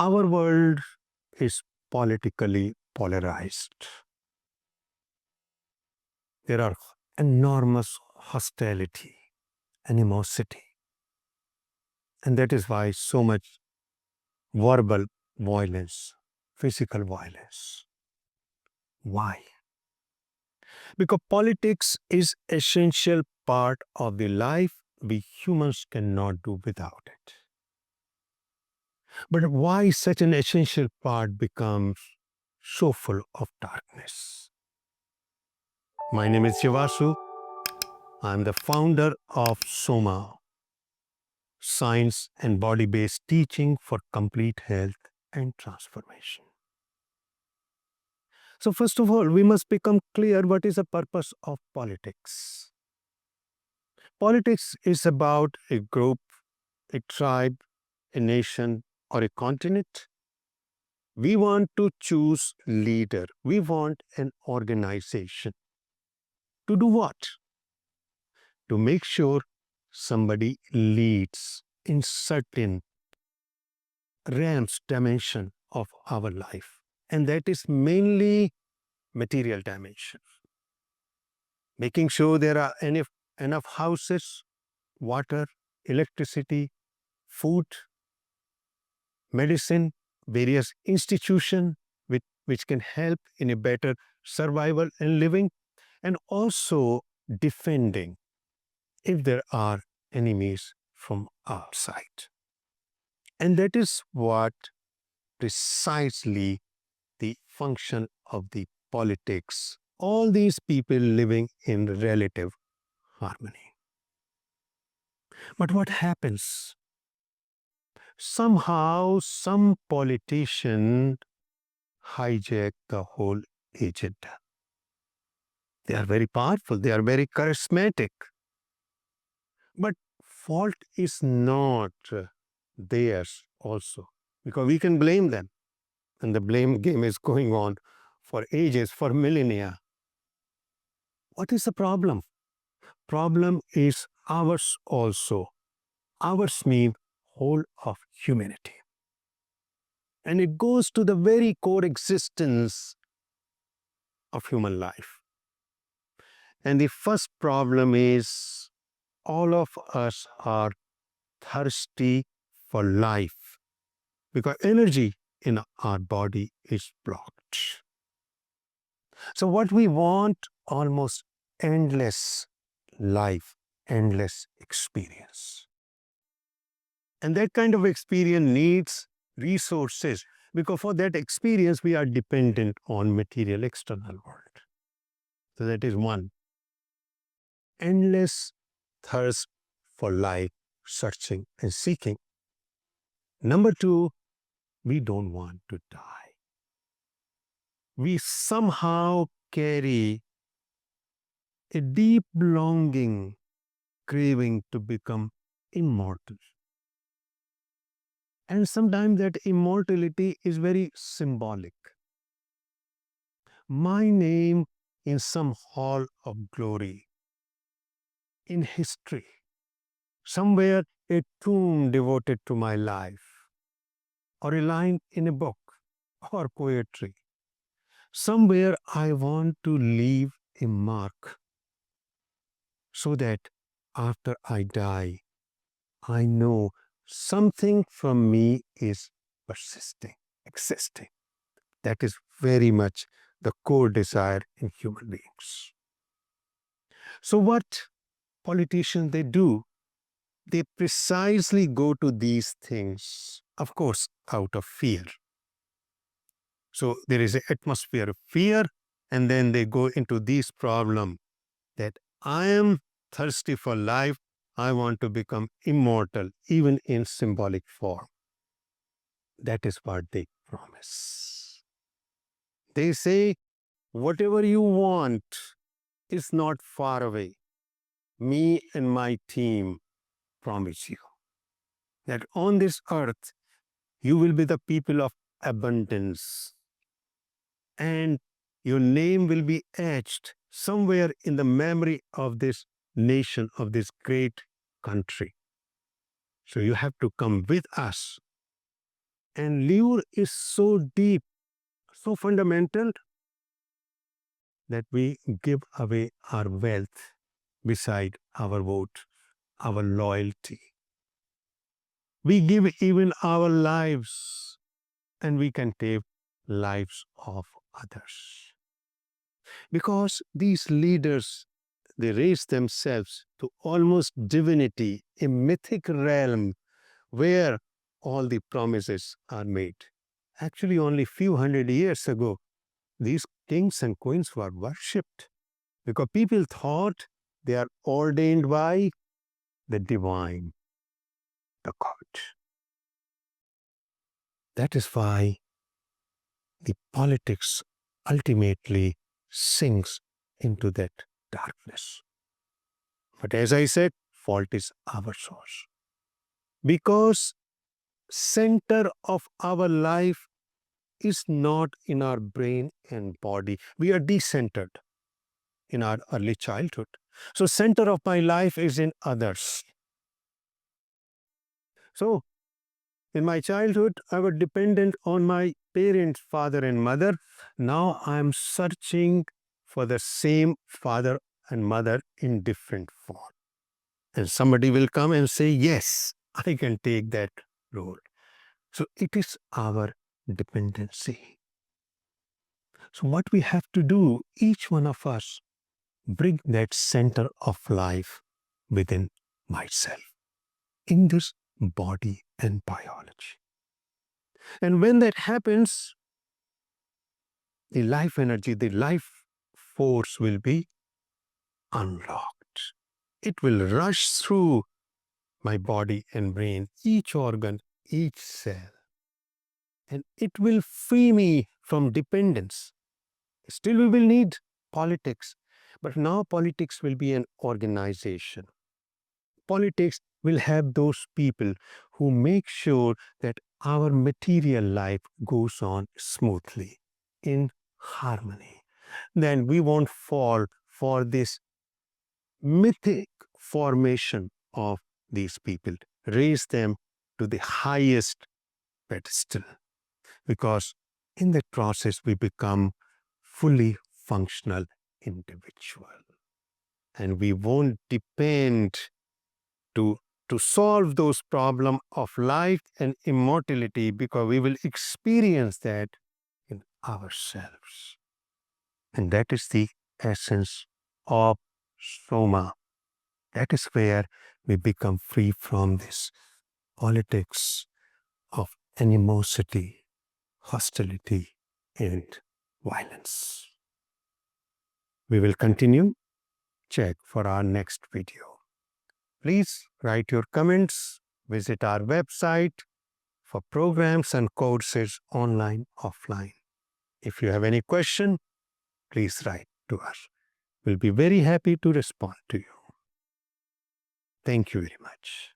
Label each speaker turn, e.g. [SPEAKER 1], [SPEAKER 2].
[SPEAKER 1] Our world is politically polarized. There are enormous hostility, animosity, and that is why so much verbal violence, physical violence. Why? Because politics is essential part of the life we humans cannot do without it. But why such an essential part becomes so full of darkness? My name is Jivasu. I'm the founder of Soma, Science and Body-Based Teaching for Complete Health and Transformation. So first of all, we must become clear what is the purpose of politics. Politics is about a group, a tribe, a nation, or a continent. We want to choose leader. We want an organization. To do what? To make sure somebody leads in certain realms, dimension of our life. And that is mainly material dimension. Making sure there are enough houses, water, electricity, food, medicine, various institutions which can help in a better survival and living, and also defending if there are enemies from outside. And that is what precisely the function of the politics, all these people living in relative harmony. But what happens? Somehow some politician hijack the whole agenda. They are very powerful, they are very charismatic. But fault is not theirs also, because we can blame them. And the blame game is going on for ages, for millennia. What is the problem? Problem is ours also. Ours means whole of humanity. And it goes to the very core existence of human life. And the first problem is all of us are thirsty for life because energy in our body is blocked. So what we want, almost endless life, endless experience. And that kind of experience needs resources, because for that experience we are dependent on material external world. So that is one. Endless thirst for life, searching and seeking. Number two, we don't want to die. We somehow carry a deep longing, craving to become immortal. And sometimes that immortality is very symbolic. My name in some hall of glory, in history, somewhere a tomb devoted to my life, or a line in a book, or poetry. Somewhere I want to leave a mark so that after I die, I know something from me is persisting, existing. That is very much the core desire in human beings. So what politicians they do, they precisely go to these things, of course, out of fear. So there is an atmosphere of fear, and then they go into this problem that I am thirsty for life, I want to become immortal, even in symbolic form. That is what they promise. They say, whatever you want is not far away. Me and my team promise you that on this earth, you will be the people of abundance. And your name will be etched somewhere in the memory of this nation, of this great country. So you have to come with us And lure is so deep, so fundamental, that we give away our wealth beside our vote, our loyalty. We give even our lives, and we can take lives of others. Because these leaders, they raise themselves to almost divinity, a mythic realm where all the promises are made. Actually, only few hundred years ago, these kings and queens were worshipped because people thought they are ordained by the divine, the God. That is why the politics ultimately sinks into that darkness. But as I said, fault is our source. Because center of our life is not in our brain and body. We are decentered in our early childhood. So center of my life is in others. So in my childhood, I was dependent on my parents, father and mother. Now I am searching for the same father and mother in different form. And somebody will come and say, yes, I can take that role. So it is our dependency. So what we have to do, each one of us, bring that center of life within myself, in this body and biology. And when that happens, the life energy, the life force will be unlocked. It will rush through my body and brain, each organ, each cell. And it will free me from dependence. Still, we will need politics, but now politics will be an organization. Politics will have those people who make sure that our material life goes on smoothly, in harmony. Then we won't fall for this mythic formation of these people. Raise them to the highest pedestal, because in that process we become fully functional individual, and we won't depend to solve those problems of life and immortality, because we will experience that in ourselves. And that is the essence of Soma. That is where we become free from this politics of animosity, hostility, and violence. We will continue. Check for our next video. Please write your comments. Visit our website for programs and courses online, offline. If you have any question, please write to us. We'll be very happy to respond to you. Thank you very much.